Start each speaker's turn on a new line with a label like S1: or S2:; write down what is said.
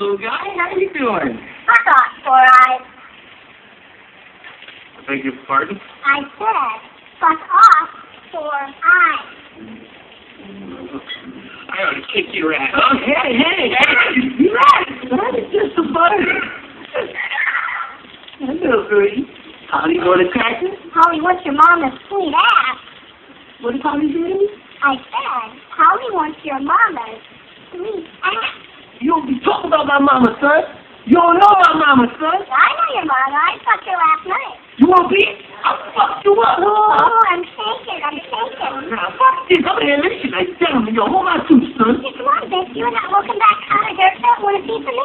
S1: Little guy, how you doing?
S2: Fuck off, Parrot.
S1: I beg your pardon?
S2: I said, fuck off, Parrot.
S1: I ought to kick your ass. Oh, hey, relax. That is just a butter. Hello, Gertie. Holly going to practice?
S2: Holly wants your mama's sweet ass.
S1: What did Holly do to me?
S2: I said, Holly wants your mama's sweet ass.
S1: You don't be talking about my mama, son. You don't know my mama, son.
S2: I know your mama. I fucked her last night.
S1: You want to be? I'll fuck you up.
S2: Oh, I'm shaking.
S1: Now, fuck this. I'm here. Listen, I tell him, yo, hold my tooth, son.
S2: Hey, come on, bitch. You and that welcome back out of here. Want to see some